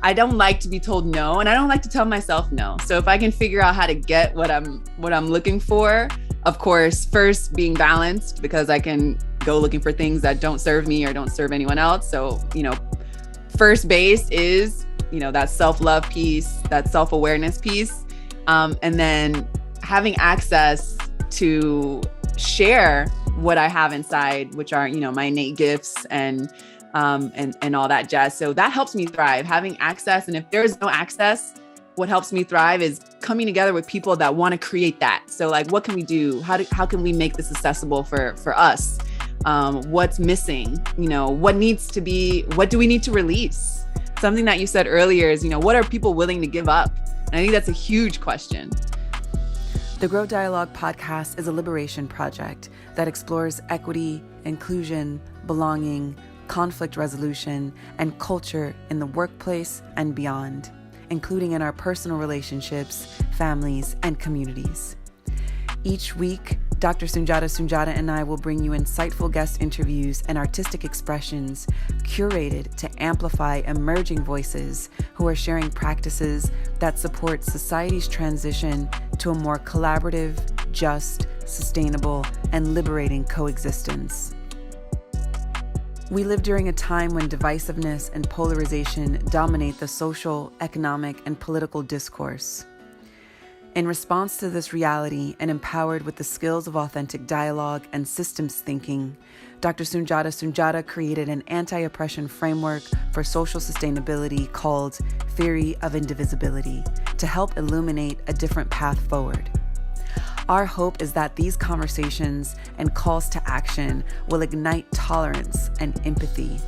I don't like to be told no, and I don't like to tell myself no. So if I can figure out how to get what I'm looking for, of course, first being balanced, because I can go looking for things that don't serve me or don't serve anyone else. So, first base is, that self-love piece, that self-awareness piece. And then having access to share what I have inside, which are, my innate gifts and all that jazz. So that helps me thrive, having access. And if there's no access, what helps me thrive is coming together with people that want to create that. So like, what can we do? How can we make this accessible for us? What's missing? What do we need to release? Something that you said earlier is, what are people willing to give up? And I think that's a huge question. The Grow Dialogue podcast is a liberation project that explores equity, inclusion, belonging, conflict resolution, and culture in the workplace and beyond, including in our personal relationships, families, and communities. Each week, Dr. Soon-Jahta and I will bring you insightful guest interviews and artistic expressions curated to amplify emerging voices who are sharing practices that support society's transition to a more collaborative, just, sustainable, and liberating coexistence. We live during a time when divisiveness and polarization dominate the social, economic, and political discourse. In response to this reality and empowered with the skills of authentic dialogue and systems thinking, Dr. Soon-Jahta created an anti-oppression framework for social sustainability called Theory of Indivisibility to help illuminate a different path forward. Our hope is that these conversations and calls to action will ignite tolerance and empathy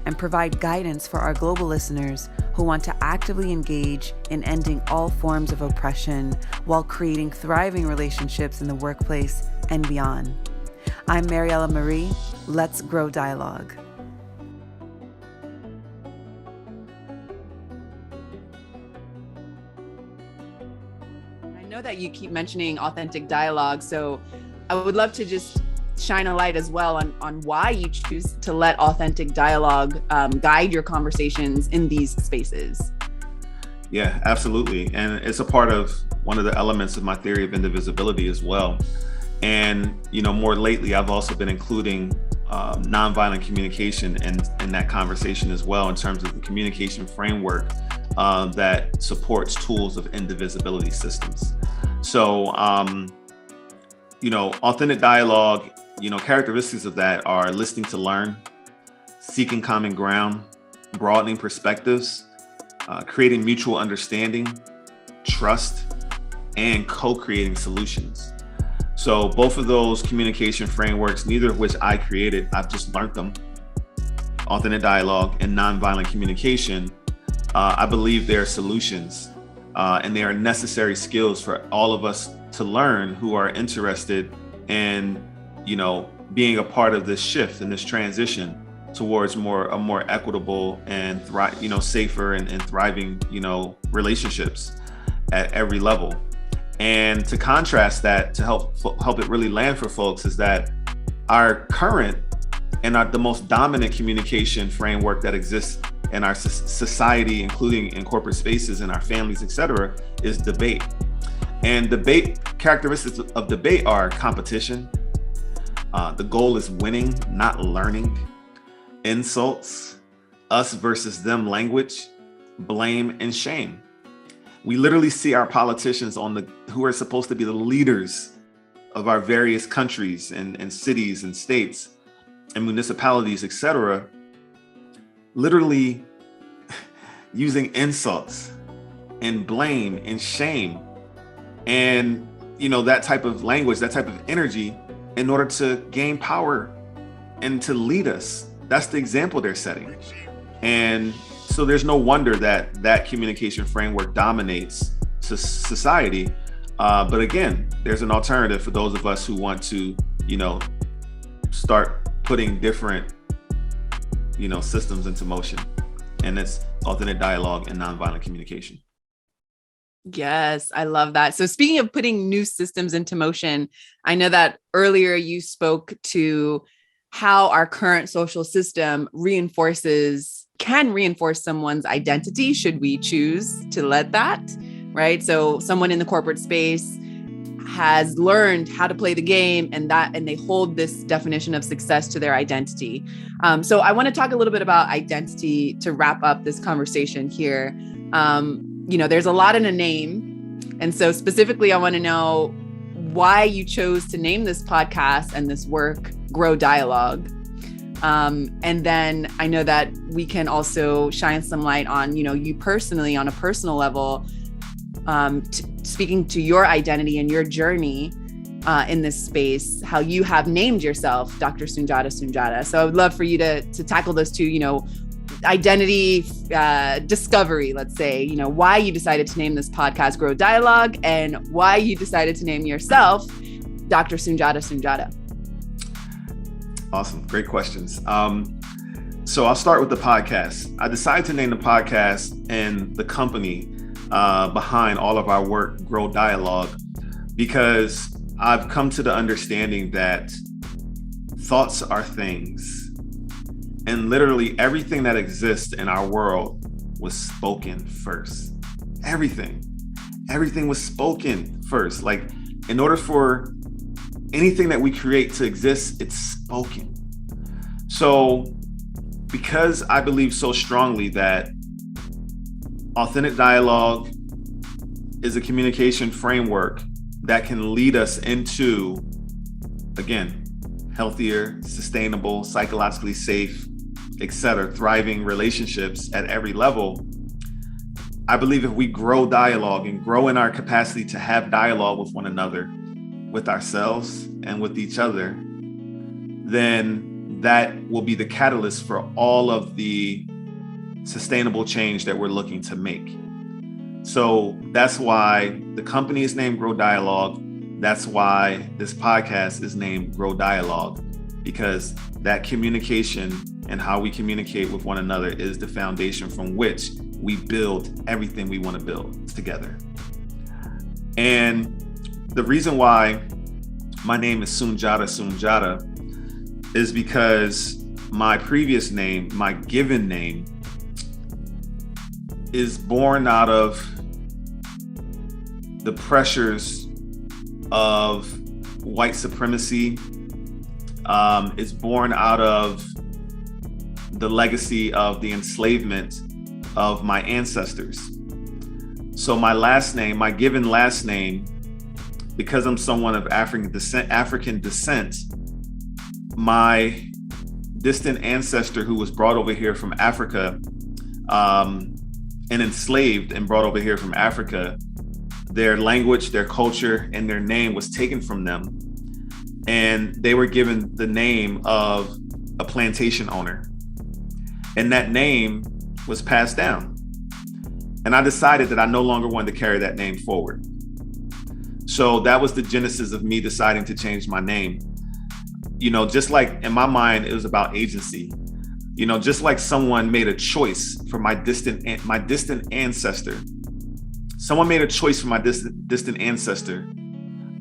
and provide guidance for our global listeners who want to actively engage in ending all forms of oppression while creating thriving relationships in the workplace and beyond. I'm Maryella Marie. Let's grow dialogue. I know that you keep mentioning authentic dialogue, so I would love to just shine a light as well on why you choose to let authentic dialogue guide your conversations in these spaces. Yeah, absolutely. And it's a part of one of the elements of my theory of indivisibility as well. And, more lately, I've also been including nonviolent communication in that conversation as well, in terms of the communication framework that supports tools of indivisibility systems. So, authentic dialogue, characteristics of that are listening to learn, seeking common ground, broadening perspectives, creating mutual understanding, trust, and co-creating solutions. So both of those communication frameworks, neither of which I created, I've just learned them. Authentic dialogue and nonviolent communication, I believe they're solutions and they are necessary skills for all of us to learn who are interested in being a part of this shift and this transition towards a more equitable and safer and thriving, relationships at every level. And to contrast that, to help it really land for folks, is that our current and the most dominant communication framework that exists in our society, including in corporate spaces, in our families, et cetera, is debate. And characteristics of debate are competition. The goal is winning, not learning. Insults, us versus them language, blame, and shame. We literally see our politicians who are supposed to be the leaders of our various countries and cities and states and municipalities, et cetera, literally using insults and blame and shame and that type of language, that type of energy, in order to gain power and to lead us. That's the example they're setting. And so there's no wonder that communication framework dominates society. But again, there's an alternative for those of us who want to, start putting different, systems into motion. And it's authentic dialogue and nonviolent communication. Yes, I love that. So speaking of putting new systems into motion, I know that earlier you spoke to how our current social system reinforces can reinforce someone's identity should we choose to let that, right? So someone in the corporate space has learned how to play the game and they hold this definition of success to their identity. So I want to talk a little bit about identity to wrap up this conversation here. There's a lot in a name. And so specifically, I want to know why you chose to name this podcast and this work Grow Dialogue. And then I know that we can also shine some light on, you personally on a personal level, speaking to your identity and your journey in this space, how you have named yourself Dr. Soon-Jahta. So I would love for you to tackle those two, identity discovery, let's say, why you decided to name this podcast Grow Dialogue and why you decided to name yourself Dr. Soon-Jahta. Awesome. Great questions. So I'll start with the podcast. I decided to name the podcast and the company behind all of our work, Grow Dialogue, because I've come to the understanding that thoughts are things. And literally everything that exists in our world was spoken first. Everything was spoken first. Like, in order for anything that we create to exist, it's spoken. So because I believe so strongly that authentic dialogue is a communication framework that can lead us into, again, healthier, sustainable, psychologically safe, etc., thriving relationships at every level. I believe if we grow dialogue and grow in our capacity to have dialogue with one another, with ourselves and with each other, then that will be the catalyst for all of the sustainable change that we're looking to make. So that's why the company is named Grow Dialogue. That's why this podcast is named Grow Dialogue, because that communication and how we communicate with one another is the foundation from which we build everything we want to build together. And the reason why my name is Soon-Jahta is because my previous name, my given name, is born out of the pressures of white supremacy. It's born out of the legacy of the enslavement of my ancestors. So my last name, my given last name, because I'm someone of African descent, my distant ancestor who was brought over here from Africa and enslaved and brought over here from Africa, their language, their culture, and their name was taken from them. And they were given the name of a plantation owner. And that name was passed down. And I decided that I no longer wanted to carry that name forward. So that was the genesis of me deciding to change my name. Just like in my mind, it was about agency. Just like someone made a choice for my distant ancestor. Someone made a choice for my distant ancestor.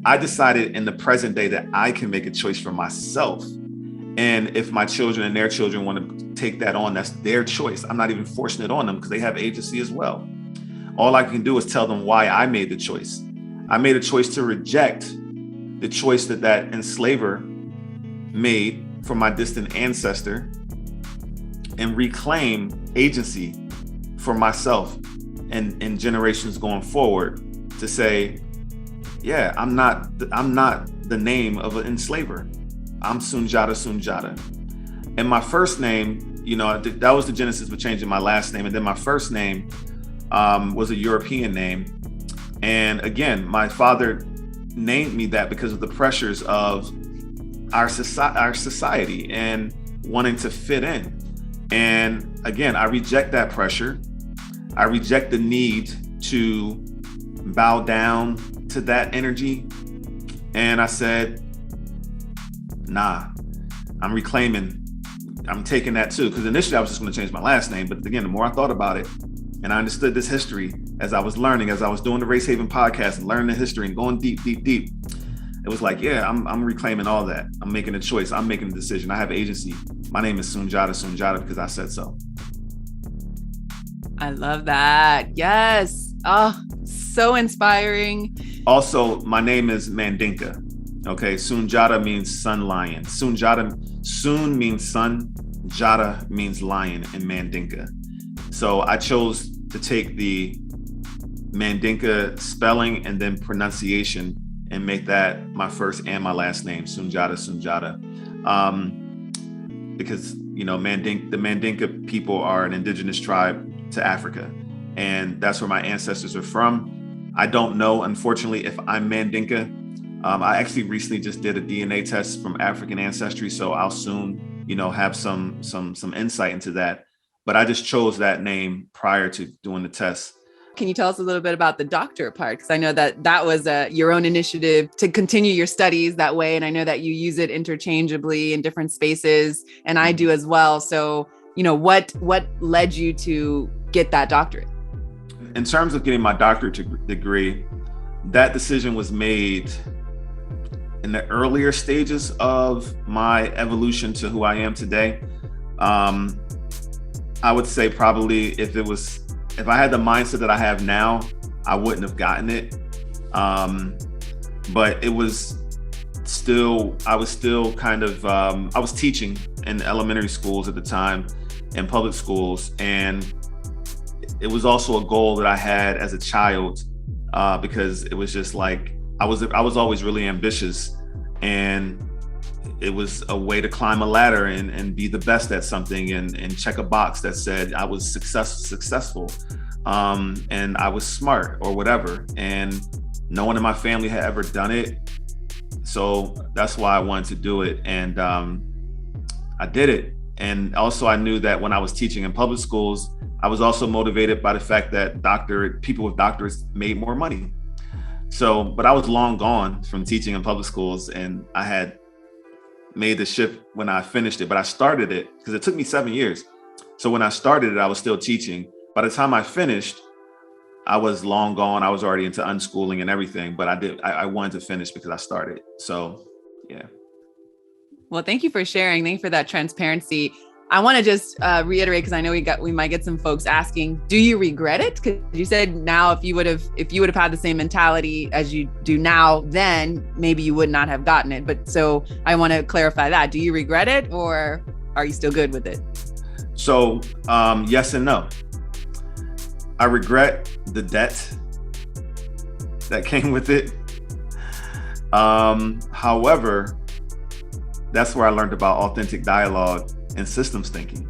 I decided in the present day that I can make a choice for myself. And if my children and their children want to take that on, that's their choice. I'm not even forcing it on them because they have agency as well. All I can do is tell them why I made the choice. I made a choice to reject the choice that enslaver made for my distant ancestor and reclaim agency for myself and generations going forward to say, yeah, I'm not the name of an enslaver. I'm Soon-Jahta. And my first name, that was the genesis of changing my last name. And then my first name was a European name. And again, my father named me that because of the pressures of our society and wanting to fit in. And again, I reject that pressure. I reject the need to bow down to that energy. And I said, nah, I'm taking that too. Because initially I was just going to change my last name. But again, the more I thought about it and I understood this history as I was learning, as I was doing the Race Haven podcast and learning the history and going deep, it was like, yeah, I'm reclaiming all that. I'm making a choice. I'm making a decision. I have agency. My name is Soon-Jahta because I said so. I love that. Yes. Oh, so inspiring. Also, my name is Mandinka. Okay, Soon-Jahta means sun lion. Soon means sun, Jahta means lion in Mandinka. So I chose to take the Mandinka spelling and then pronunciation and make that my first and my last name, Soon-Jahta, Soon-Jahta. Because, the Mandinka people are an indigenous tribe to Africa, and that's where my ancestors are from. I don't know, unfortunately, if I'm Mandinka. I actually recently just did a DNA test from African ancestry, so I'll soon, have some insight into that. But I just chose that name prior to doing the test. Can you tell us a little bit about the doctor part? Because I know that was your own initiative to continue your studies that way. And I know that you use it interchangeably in different spaces, and I do as well. So, what led you to get that doctorate? In terms of getting my doctorate degree, that decision was made in the earlier stages of my evolution to who I am today. I would say probably if I had the mindset that I have now, I wouldn't have gotten it. But I was still kind of, I was teaching in elementary schools at the time and public schools. And it was also a goal that I had as a child, because it was just like, I was always really ambitious, and it was a way to climb a ladder and be the best at something and check a box that said I was successful, and I was smart or whatever. And no one in my family had ever done it. So that's why I wanted to do it. And I did it. And also I knew that when I was teaching in public schools, I was also motivated by the fact that people with doctorates made more money. So, but I was long gone from teaching in public schools, and I had made the shift when I finished it, but I started it because it took me 7 years. So when I started it, I was still teaching. By the time I finished, I was long gone. I was already into unschooling and everything, but I wanted to finish because I started. So, yeah. Well, thank you for sharing. Thank you for that transparency. I want to just reiterate, because I know we might get some folks asking, do you regret it? Because you said now if you would have had the same mentality as you do now, then maybe you would not have gotten it. But so I want to clarify that. Do you regret it, or are you still good with it? So yes and no. I regret the debt that came with it. However, that's where I learned about authentic dialogue and systems thinking.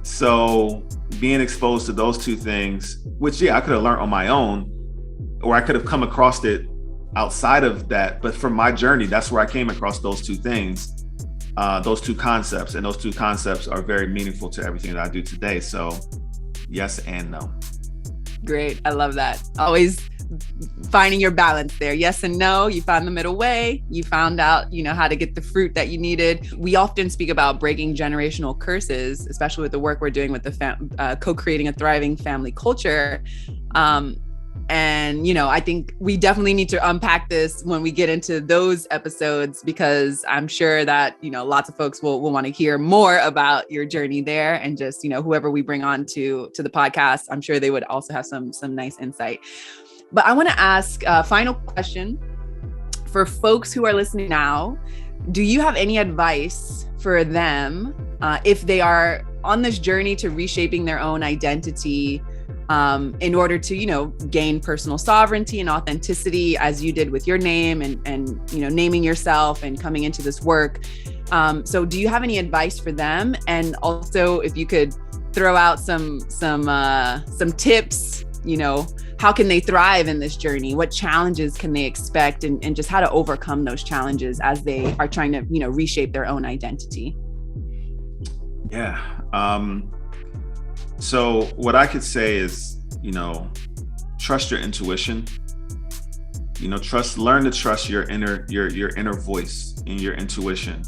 So being exposed to those two things, which I could have learned on my own, or I could have come across it outside of that. But from my journey, that's where I came across those two things, those two concepts. And those two concepts are very meaningful to everything that I do today. So yes and no. Great. I love that. Always finding your balance there. Yes and no. You found the middle way. You found out, how to get the fruit that you needed. We often speak about breaking generational curses, especially with the work we're doing with the co-creating a thriving family culture. And, I think we definitely need to unpack this when we get into those episodes, because I'm sure that, lots of folks will want to hear more about your journey there, and just, whoever we bring on to the podcast, I'm sure they would also have some nice insight. But I want to ask a final question for folks who are listening now. Do you have any advice for them if they are on this journey to reshaping their own identity, in order to, gain personal sovereignty and authenticity, as you did with your name and naming yourself and coming into this work? So do you have any advice for them? And also, if you could throw out some tips, how can they thrive in this journey? What challenges can they expect, and just how to overcome those challenges as they are trying to, reshape their own identity? Yeah. So what I could say is, trust your intuition. Learn to trust your inner voice and your intuition.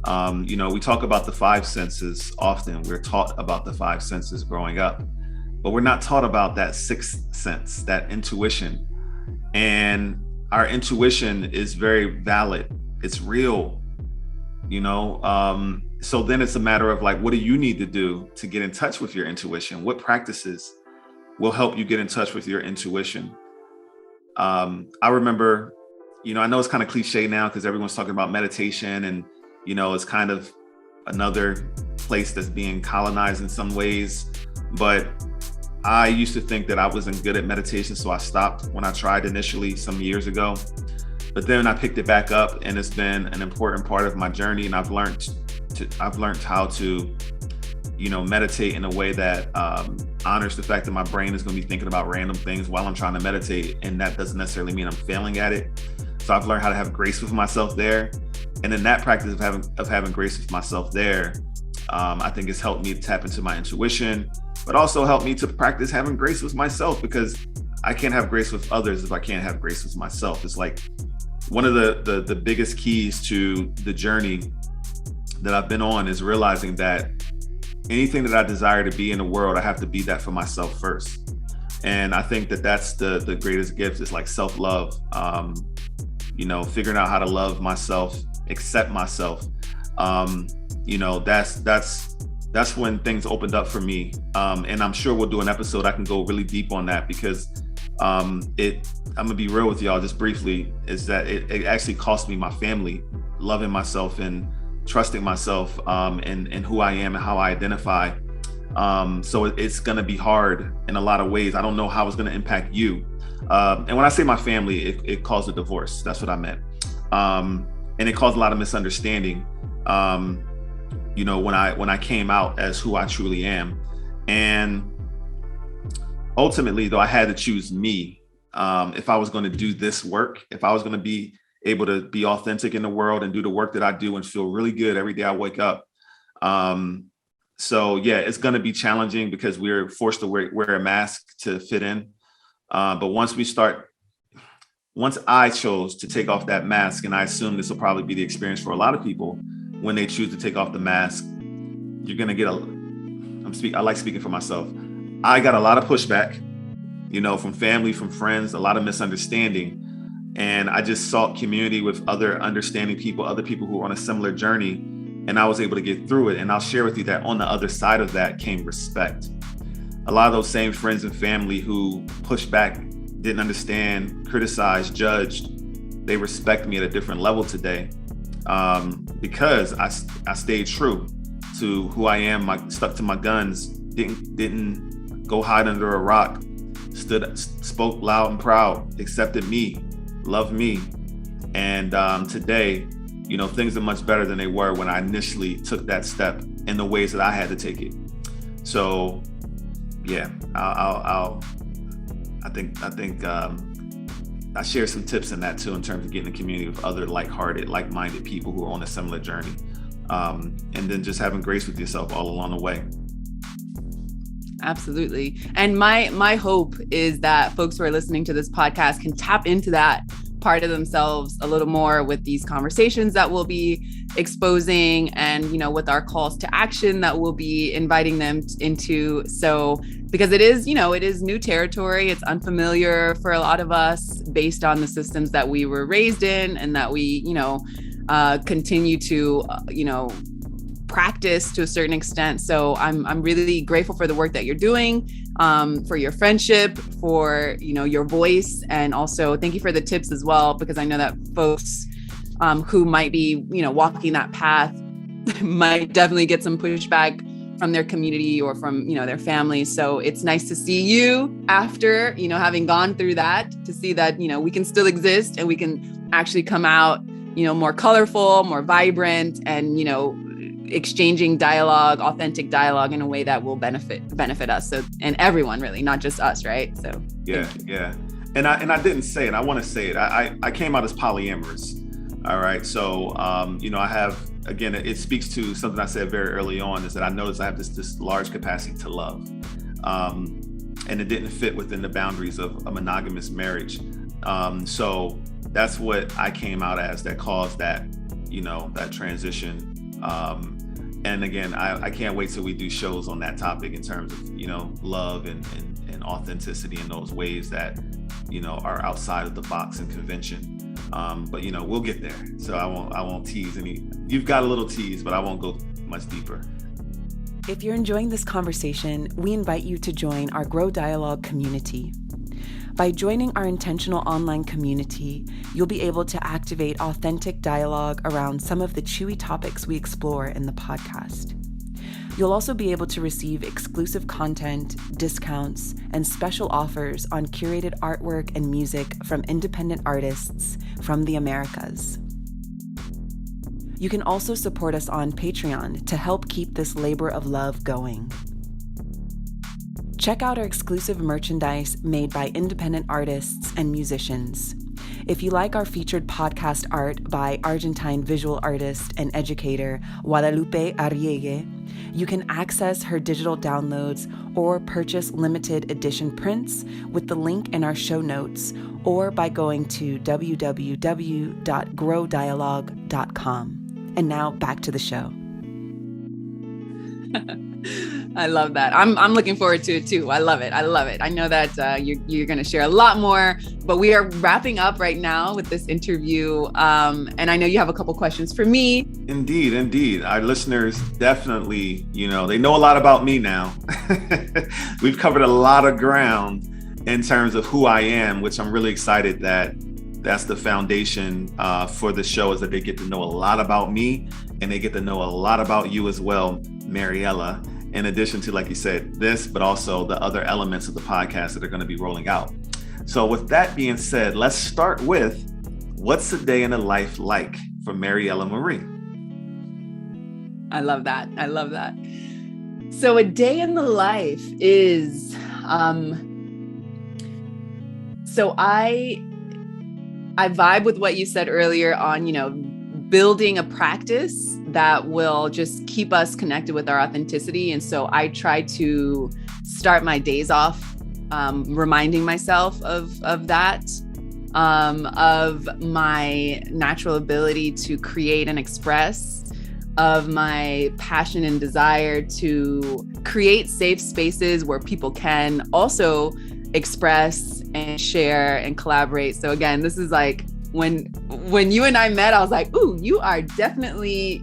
We talk about the five senses often. We're taught about the five senses growing up, but we're not taught about that sixth sense, that intuition. And our intuition is very valid. It's real. So then it's a matter of like, what do you need to do to get in touch with your intuition? What practices will help you get in touch with your intuition? I remember, I know it's kind of cliche now because everyone's talking about meditation and, it's kind of another place that's being colonized in some ways. But I used to think that I wasn't good at meditation, so I stopped when I tried initially some years ago. But then I picked it back up, and it's been an important part of my journey. And I've learned how to, meditate in a way that honors the fact that my brain is going to be thinking about random things while I'm trying to meditate, and that doesn't necessarily mean I'm failing at it. So I've learned how to have grace with myself there, and in that practice of having grace with myself there, I think it's helped me tap into my intuition, but also helped me to practice having grace with myself, because I can't have grace with others if I can't have grace with myself. It's like one of the biggest keys to the journey that I've been on is realizing that anything that I desire to be in the world, I have to be that for myself first. And I think that that's the greatest gift, is like self-love, figuring out how to love myself, accept myself. That's when things opened up for me. And I'm sure we'll do an episode I can go really deep on that, because I'm gonna be real with y'all just briefly, is that it actually cost me my family, loving myself and trusting myself, and who I am and how I identify. So it's gonna be hard in a lot of ways. I don't know how it's gonna impact you. And when I say my family, it caused a divorce. That's what I meant. And it caused a lot of misunderstanding, when I came out as who I truly am. And ultimately, though, I had to choose me. If I was going to do this work, if I was going to be able to be authentic in the world and do the work that I do and feel really good every day I wake up. So yeah, it's going to be challenging because we're forced to wear a mask to fit in. But once I chose to take off that mask, and I assume this will probably be the experience for a lot of people, when they choose to take off the mask, you're going to get I like speaking for myself. I got a lot of pushback, from family, from friends, a lot of misunderstanding. And I just sought community with other understanding people, other people who were on a similar journey. And I was able to get through it. And I'll share with you that on the other side of that came respect. A lot of those same friends and family who pushed back, didn't understand, criticized, judged, they respect me at a different level today, because I stayed true to who I am. I stuck to my guns, didn't go hide under a rock, spoke loud and proud, accepted me, loved me. And today, things are much better than they were when I initially took that step in the ways that I had to take it. So yeah, I think I share some tips in that too, in terms of getting a community with other like-hearted, like-minded people who are on a similar journey. And then just having grace with yourself all along the way. Absolutely. And my hope is that folks who are listening to this podcast can tap into that part of themselves a little more with these conversations that we'll be exposing, and, with our calls to action that we'll be inviting them into. So, because it is new territory, it's unfamiliar for a lot of us based on the systems that we were raised in and that we, continue to, practice to a certain extent. So I'm really grateful for the work that you're doing, for your friendship, for, your voice. And also thank you for the tips as well, because I know that folks who might be, walking that path might definitely get some pushback from their community or from, their family. So it's nice to see you after, having gone through that, to see that, we can still exist and we can actually come out, more colorful, more vibrant, and, exchanging dialogue, authentic dialogue in a way that will benefit us. So, and everyone really, not just us. Right. So yeah. And I didn't say it. I want to say it. I came out as polyamorous. All right. So, I have, again, it speaks to something I said very early on, is that I noticed I have this large capacity to love. And it didn't fit within the boundaries of a monogamous marriage. So that's what I came out as, that caused that, that transition. And again, I can't wait till we do shows on that topic in terms of, love and authenticity in those ways that, are outside of the box and convention. But we'll get there. So I won't tease any. You've got a little tease, but I won't go much deeper. If you're enjoying this conversation, we invite you to join our Grow Dialogue community. By joining our intentional online community, you'll be able to activate authentic dialogue around some of the chewy topics we explore in the podcast. You'll also be able to receive exclusive content, discounts, and special offers on curated artwork and music from independent artists from the Americas. You can also support us on Patreon to help keep this labor of love going. Check out our exclusive merchandise made by independent artists and musicians. If you like our featured podcast art by Argentine visual artist and educator Guadalupe Arriegue, you can access her digital downloads or purchase limited edition prints with the link in our show notes or by going to www.growdialogue.com. And now back to the show. I love that. I'm looking forward to it too. I love it. I know that you're going to share a lot more, but we are wrapping up right now with this interview. And I know you have a couple questions for me. Indeed. Our listeners definitely, they know a lot about me now. We've covered a lot of ground in terms of who I am, which I'm really excited that's the foundation for the show, is that they get to know a lot about me and they get to know a lot about you as well, Maryella, in addition to, like you said, this, but also the other elements of the podcast that are going to be rolling out. So with that being said, let's start with, what's a day in the life like for Maryella Marie? I love that. So a day in the life is, so I vibe with what you said earlier on, building a practice that will just keep us connected with our authenticity. And so I try to start my days off reminding myself of that, of my natural ability to create and express, of my passion and desire to create safe spaces where people can also express and share and collaborate. So again, this is like when you and I met, I was like, ooh, you are definitely,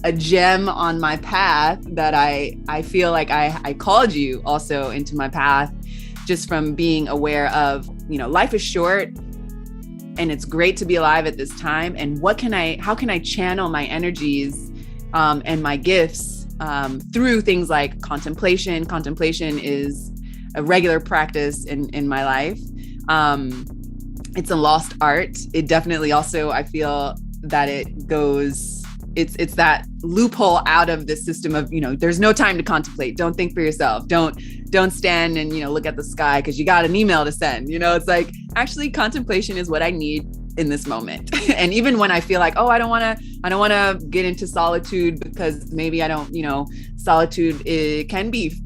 a gem on my path that I feel like I called you also into my path, just from being aware of, life is short and it's great to be alive at this time. And how can I channel my energies and my gifts through things like contemplation. Contemplation is a regular practice in my life. It's a lost art. It definitely also, I feel that it's that loophole out of the system of, there's no time to contemplate. Don't think for yourself. Don't stand and, look at the sky because you got an email to send. It's like, actually contemplation is what I need in this moment. And even when I feel like, oh, I don't want to get into solitude because maybe I don't, solitude, it can be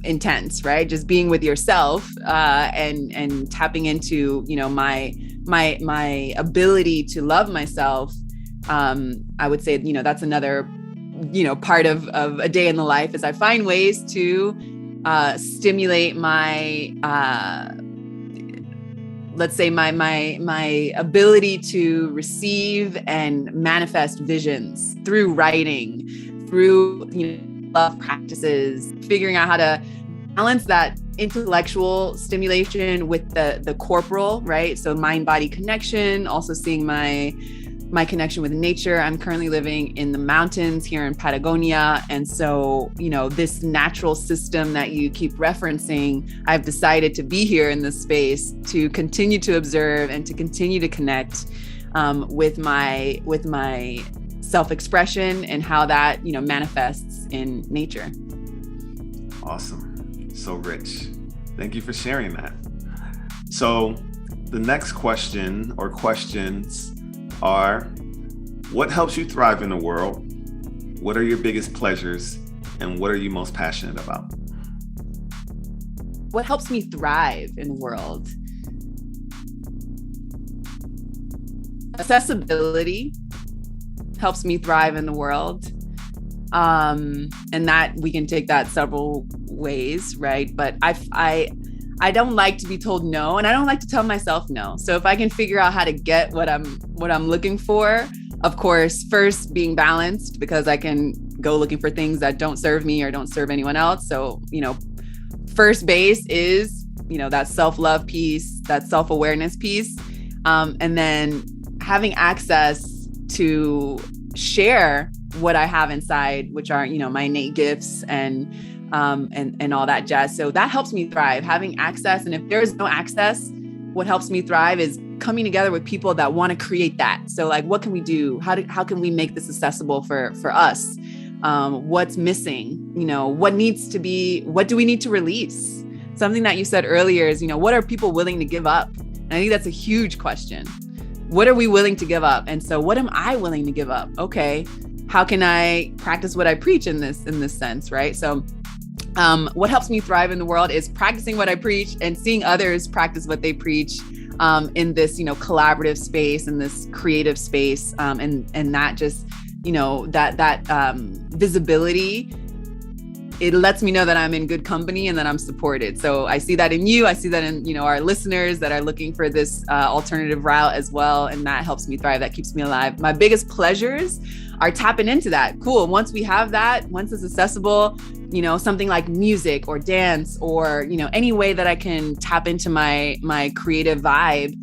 intense, right? Just being with yourself and tapping into, my ability to love myself. I would say, that's another, part of a day in the life is I find ways to stimulate my, let's say my ability to receive and manifest visions through writing, through, love practices, figuring out how to balance that intellectual stimulation with the corporal, right? So mind-body connection, also seeing my connection with nature. I'm currently living in the mountains here in Patagonia. And so, this natural system that you keep referencing, I've decided to be here in this space to continue to observe and to continue to connect with my self-expression and how that, manifests in nature. Awesome. So rich. Thank you for sharing that. So the next question or questions are, what helps you thrive in the world? What are your biggest pleasures? And what are you most passionate about? What helps me thrive in the world? Accessibility helps me thrive in the world. And that we can take that several ways, right? But I I don't like to be told no, and I don't like to tell myself no. So if I can figure out how to get what I'm looking for, of course, first being balanced, because I can go looking for things that don't serve me or don't serve anyone else. So, first base is, that self-love piece, that self-awareness piece. And then having access to share what I have inside, which are, my innate gifts and all that jazz. So that helps me thrive, having access. And if there's no access, what helps me thrive is coming together with people that want to create that. So like, what can we do? How can we make this accessible for us? What's missing? What do we need to release? Something that you said earlier is, what are people willing to give up? And I think that's a huge question. What are we willing to give up? And so what am I willing to give up? Okay. How can I practice what I preach in this sense? Right. So what helps me thrive in the world is practicing what I preach and seeing others practice what they preach in this, collaborative space, in this creative space. And that just, that visibility, it lets me know that I'm in good company and that I'm supported. So I see that in you. I see that in, our listeners that are looking for this alternative route as well. And that helps me thrive. That keeps me alive. My biggest pleasures are tapping into that. Cool. Once we have that, once it's accessible, something like music or dance or, any way that I can tap into my creative vibe,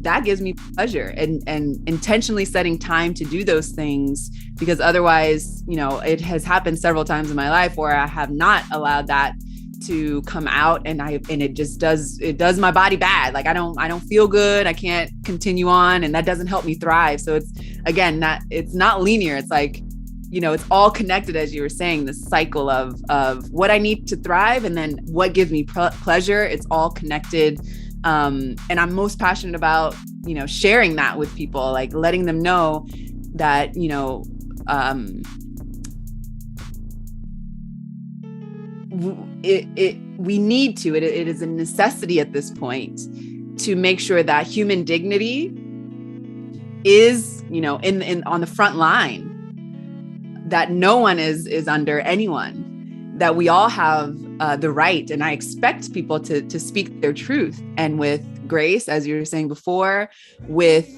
that gives me pleasure, and intentionally setting time to do those things, because otherwise, it has happened several times in my life where I have not allowed that to come out, and it just does my body bad. Like I don't feel good. I can't continue on, and that doesn't help me thrive. So it's, again, it's not linear. It's like, it's all connected, as you were saying, this cycle of what I need to thrive and then what gives me pleasure. It's all connected. And I'm most passionate about, sharing that with people, like letting them know that, we need to, it is a necessity at this point to make sure that human dignity is, on the front line, that no one is under anyone, that we all have the right. And I expect people to speak their truth, and with grace, as you were saying before, with,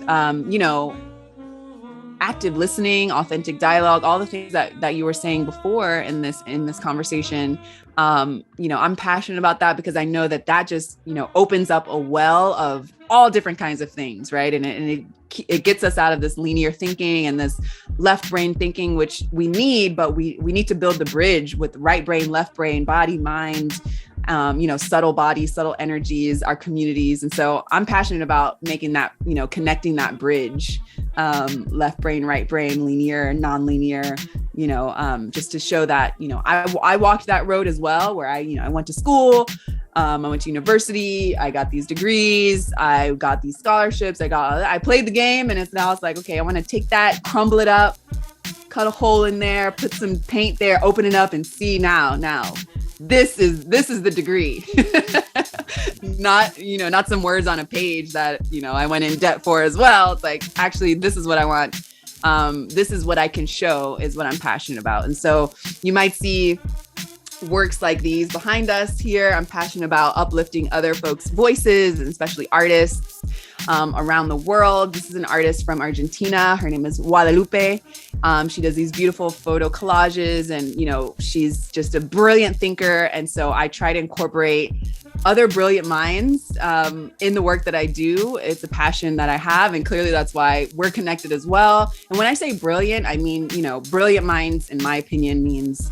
active listening, authentic dialogue, all the things that you were saying before in this conversation. I'm passionate about that because I know that just, opens up a well of all different kinds of things. Right. And it gets us out of this linear thinking and this left brain thinking, which we need, but we need to build the bridge with right brain, left brain, body, mind, subtle body, subtle energies, our communities. And so I'm passionate about making that, connecting that bridge, left brain, right brain, linear, non-linear, just to show that, I walked that road as well, where I went to school, I went to university, I got these degrees, I got these scholarships, I played the game, and now it's like, okay, I want to take that, crumble it up, cut a hole in there, put some paint there, open it up and see now, this is the degree. Not some words on a page that, I went in debt for as well. It's like, actually, this is what I want. This is what I can show, is what I'm passionate about. And so you might see works like these behind us here. I'm passionate about uplifting other folks' voices, and especially artists around the world. This is an artist from Argentina. Her name is Guadalupe. She does these beautiful photo collages, and, she's just a brilliant thinker. And so I try to incorporate other brilliant minds in the work that I do. It's a passion that I have. And clearly that's why we're connected as well. And when I say brilliant, I mean, brilliant minds, in my opinion, means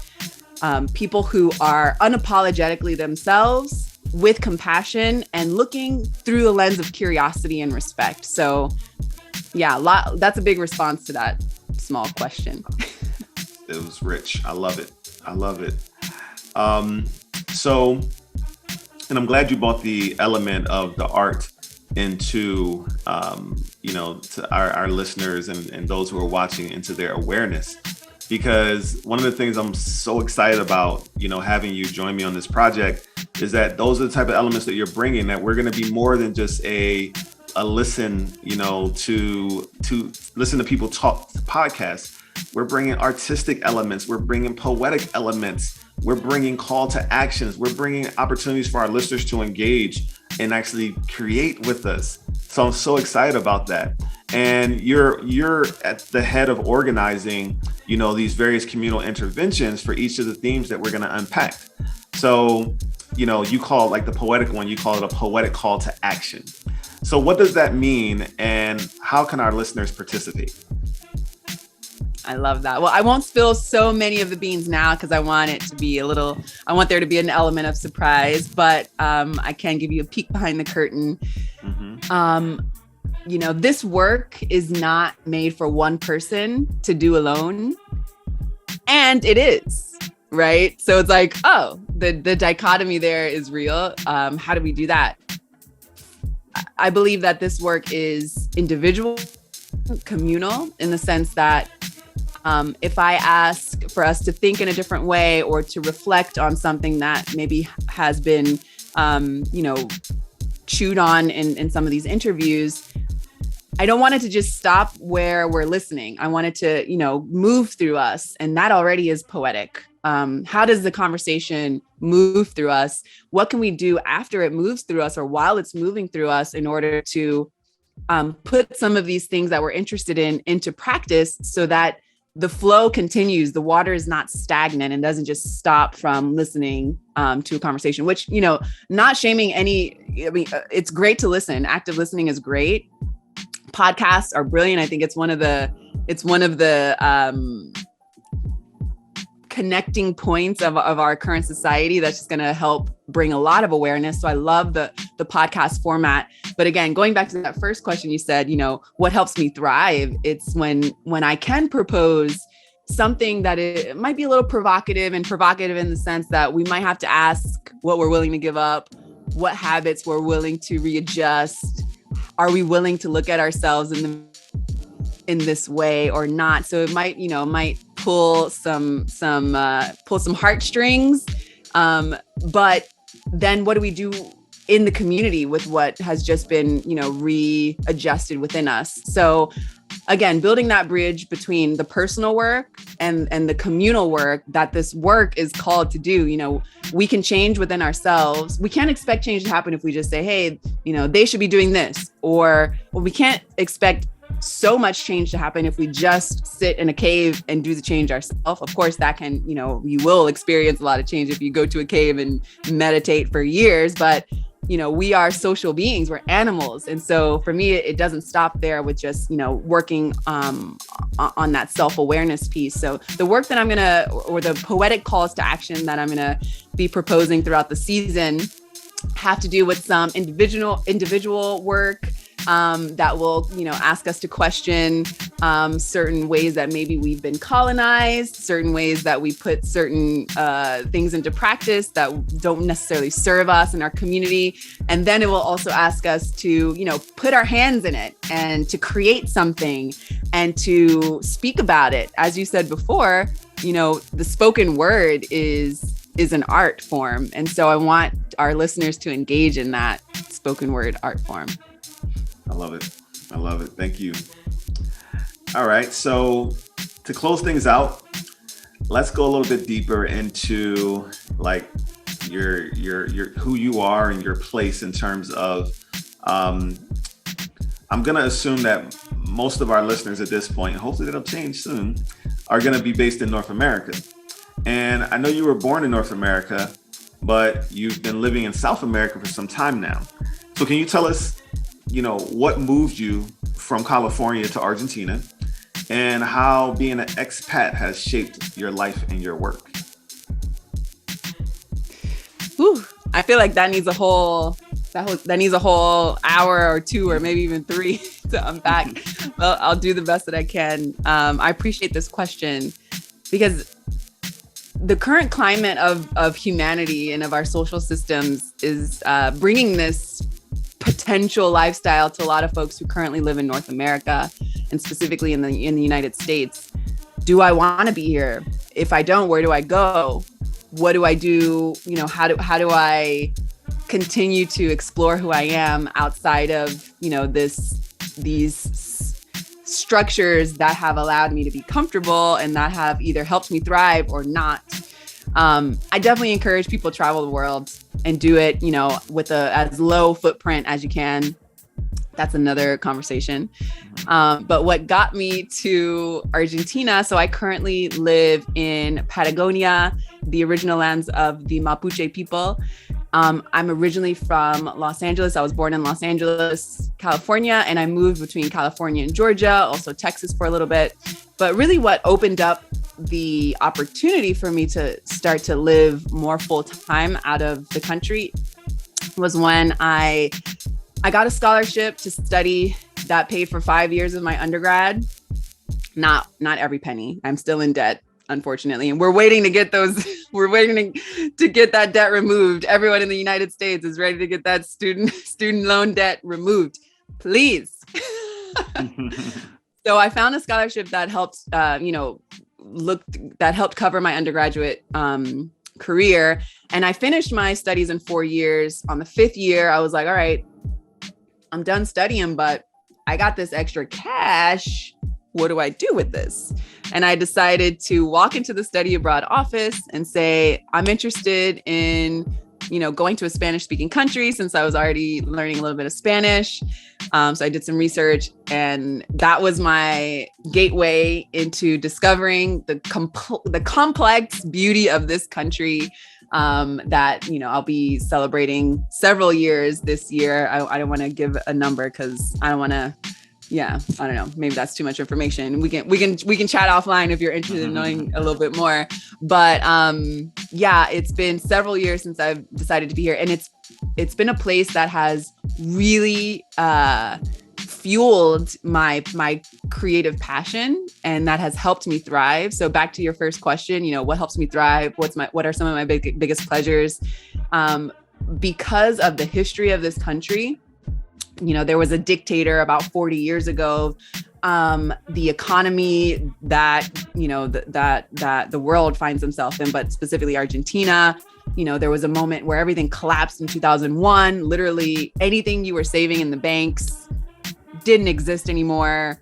people who are unapologetically themselves, with compassion, and looking through the lens of curiosity and respect. So yeah, that's a big response to that small question. It was rich. I love it. So, and I'm glad you brought the element of the art into, to our listeners and those who are watching, into their awareness. Because one of the things I'm so excited about, having you join me on this project, is that those are the type of elements that you're bringing, that we're going to be more than just a listen, to listen to people talk podcasts. We're bringing artistic elements. We're bringing poetic elements. We're bringing call to actions. We're bringing opportunities for our listeners to engage and actually create with us. So I'm so excited about that. And you're at the head of organizing, these various communal interventions for each of the themes that we're going to unpack. So, you call like the poetic one, you call it a poetic call to action. So what does that mean, and how can our listeners participate? I love that. Well, I won't spill so many of the beans now because I want there to be an element of surprise, but I can give you a peek behind the curtain. Mm-hmm. This work is not made for one person to do alone, and it is, right? So it's like, the dichotomy there is real. How do we do that? I believe that this work is individual, communal, in the sense that if I ask for us to think in a different way or to reflect on something that maybe has been, chewed on in some of these interviews, I don't want it to just stop where we're listening. I want it to, move through us. And that already is poetic. How does the conversation move through us? What can we do after it moves through us or while it's moving through us in order to put some of these things that we're interested in into practice so that the flow continues, the water is not stagnant and doesn't just stop from listening to a conversation, which, not shaming it's great to listen. Active listening is great. Podcasts are brilliant. I think it's one of the connecting points of our current society that's just going to help bring a lot of awareness. So I love the podcast format. But again, going back to that first question, you said, what helps me thrive? It's when I can propose something that it might be a little provocative in the sense that we might have to ask what we're willing to give up, what habits we're willing to readjust. Are we willing to look at ourselves in this way or not? So it might pull some heartstrings. But then what do we do in the community with what has just been, readjusted within us? So again, building that bridge between the personal work and the communal work that this work is called to do. We can change within ourselves. We can't expect change to happen if we just say, hey, they should be doing this, we can't expect so much change to happen if we just sit in a cave and do the change ourselves. Of course, that can, you will experience a lot of change if you go to a cave and meditate for years, but we are social beings, we're animals. And so for me, it doesn't stop there with just, working on that self-awareness piece. So the work that or the poetic calls to action that I'm going to be proposing throughout the season have to do with some individual work that will, ask us to question certain ways that maybe we've been colonized, certain ways that we put certain things into practice that don't necessarily serve us in our community. And then it will also ask us to, put our hands in it and to create something and to speak about it. As you said before, the spoken word is an art form. And so I want our listeners to engage in that spoken word art form. I love it. Thank you. All right. So to close things out, let's go a little bit deeper into like your who you are and your place in terms of, I'm going to assume that most of our listeners at this point, and hopefully that'll change soon, are going to be based in North America. And I know you were born in North America, but you've been living in South America for some time now. So can you tell us, what moved you from California to Argentina and how being an expat has shaped your life and your work? Ooh, I feel like that needs a whole hour or two or maybe even three to unpack. Well, I'll do the best that I can. I appreciate this question because the current climate of humanity and of our social systems is bringing this potential lifestyle to a lot of folks who currently live in North America and specifically in the United States. Do I want to be here? If I don't, where do I go? What do I do? How do I continue to explore who I am outside of, these structures that have allowed me to be comfortable and that have either helped me thrive or not. I definitely encourage people to travel the world and do it, with as low footprint as you can. That's another conversation. But what got me to Argentina, so I currently live in Patagonia, the original lands of the Mapuche people. I'm originally from Los Angeles. I was born in Los Angeles, California, and I moved between California and Georgia, also Texas for a little bit. But really what opened up the opportunity for me to start to live more full time out of the country was when I got a scholarship to study that paid for 5 years of my undergrad. Not every penny. I'm still in debt, unfortunately. And we're waiting to get we're waiting to get that debt removed. Everyone in the United States is ready to get that student loan debt removed. Please. So I found a scholarship that helped, helped cover my undergraduate career. And I finished my studies in 4 years. On the 5th year, I was like, all right, I'm done studying, but I got this extra cash. What do I do with this? And I decided to walk into the study abroad office and say, I'm interested in, going to a Spanish speaking country since I was already learning a little bit of Spanish. So I did some research, and that was my gateway into discovering the complex beauty of this country. That, I'll be celebrating several years this year. I don't want to give a number because I don't want to, I don't know. Maybe that's too much information. We can chat offline if you're interested in knowing a little bit more. But it's been several years since I've decided to be here, and it's been a place that has really fueled my creative passion, and that has helped me thrive. So back to your first question, what helps me thrive? What are some of my biggest pleasures? Because of the history of this country, there was a dictator about 40 years ago. The economy that, that the world finds themselves in, but specifically Argentina, there was a moment where everything collapsed in 2001. Literally anything you were saving in the banks didn't exist anymore.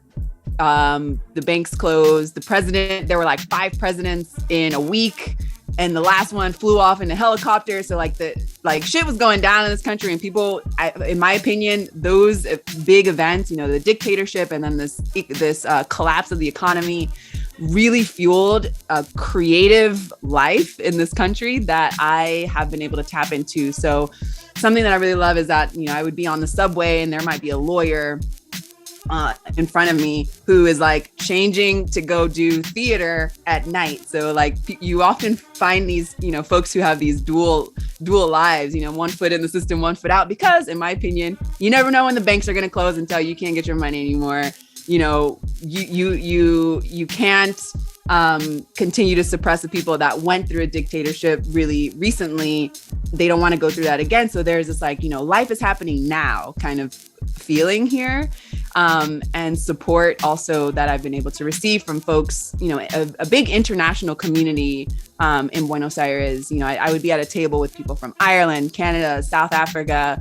The banks closed. There were like 5 presidents in a week, and the last one flew off in a helicopter. So shit was going down in this country, and people, in my opinion, those big events, the dictatorship and then this collapse of the economy really fueled a creative life in this country that I have been able to tap into. So something that I really love is that, I would be on the subway and there might be a lawyer in front of me who is changing to go do theater at night. So you often find these, folks who have these dual lives, one foot in the system, one foot out, because in my opinion, you never know when the banks are going to close and tell you can't get your money anymore. You can't continue to suppress the people that went through a dictatorship really recently. They don't want to go through that again. So there's this life is happening now kind of feeling here. And support also that I've been able to receive from folks, a big international community in Buenos Aires. I would be at a table with people from Ireland, Canada, South Africa,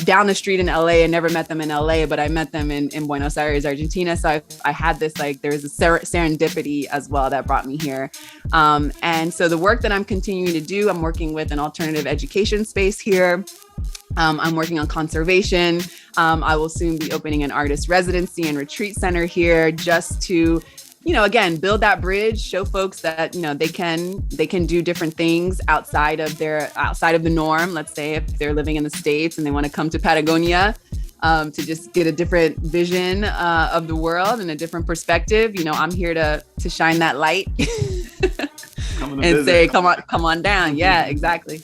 down the street in LA. I never met them in LA, but I met them in Buenos Aires, Argentina. So I had this, there was a serendipity as well that brought me here. And so the work that I'm continuing to do, I'm working with an alternative education space here. I'm working on conservation. I will soon be opening an artist residency and retreat center here just to, again, build that bridge, show folks that, they can do different things outside of the norm. Let's say if they're living in the States and they want to come to Patagonia, to just get a different vision of the world and a different perspective. I'm here to shine that light. And say, come on down. Yeah, exactly.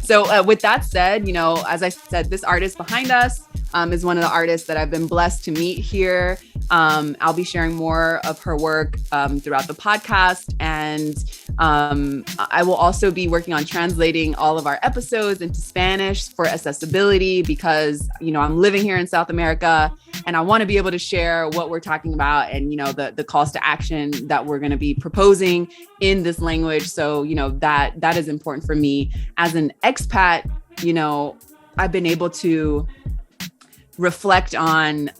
So with that said, as I said, this artist behind us is one of the artists that I've been blessed to meet here. I'll be sharing more of her work throughout the podcast. And I will also be working on translating all of our episodes into Spanish for accessibility because, I'm living here in South America and I want to be able to share what we're talking about and, the calls to action that we're going to be proposing in this language. So, that is important for me as an expat. I've been able to reflect on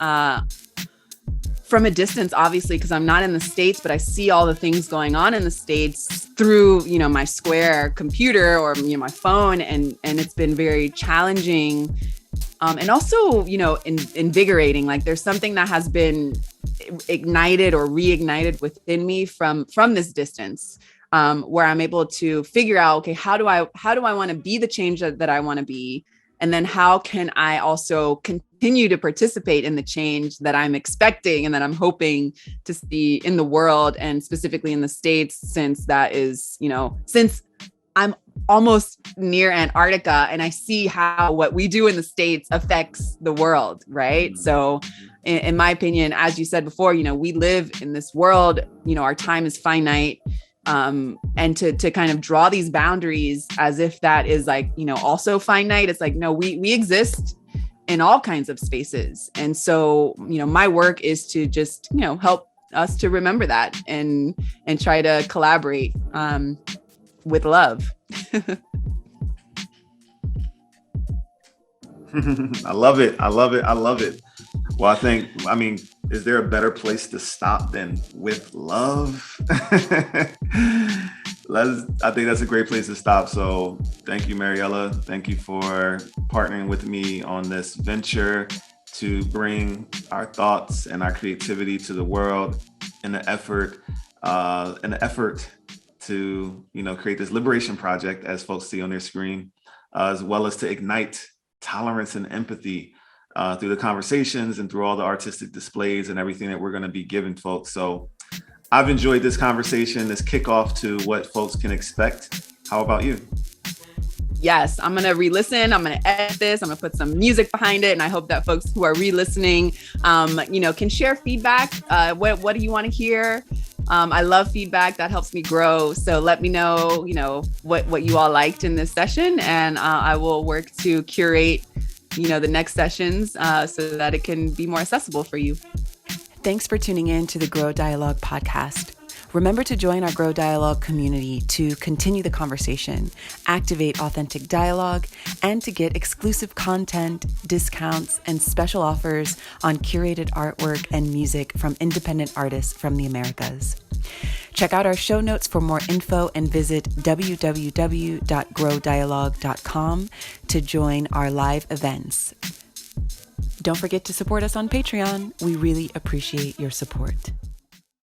from a distance, obviously, because I'm not in the States, but I see all the things going on in the States through, my Square computer or, my phone. And it's been very challenging. And also, invigorating. Like there's something that has been ignited or reignited within me from this distance, where I'm able to figure out, okay, how do I want to be the change that I want to be? And then how can I also continue to participate in the change that I'm expecting and that I'm hoping to see in the world, and specifically in the States, since that is, since I'm almost near Antarctica and I see how what we do in the States affects the world, right? So in my opinion, as you said before, we live in this world, our time is finite. And to kind of draw these boundaries as if that is like, also finite. It's like, no, we exist in all kinds of spaces. And so, my work is to just, help us to remember that and try to collaborate, with love. I love it. I love it. I love it. Well, is there a better place to stop than with love? I think that's a great place to stop. So thank you, Maryella. Thank you for partnering with me on this venture to bring our thoughts and our creativity to the world in the effort to, create this liberation project, as folks see on their screen, as well as to ignite tolerance and empathy through the conversations and through all the artistic displays and everything that we're going to be giving folks. So I've enjoyed this conversation, this kickoff to what folks can expect. How about you? Yes, I'm going to re-listen. I'm going to edit this. I'm going to put some music behind it. And I hope that folks who are re-listening, can share feedback. What do you want to hear? I love feedback. That helps me grow. So let me know, what you all liked in this session. And I will work to curate, the next sessions so that it can be more accessible for you. Thanks for tuning in to the Grow Dialogue podcast. Remember to join our Grow Dialogue community to continue the conversation, activate authentic dialogue, and to get exclusive content, discounts, and special offers on curated artwork and music from independent artists from the Americas. Check out our show notes for more info and visit www.growdialogue.com to join our live events. Don't forget to support us on Patreon. We really appreciate your support.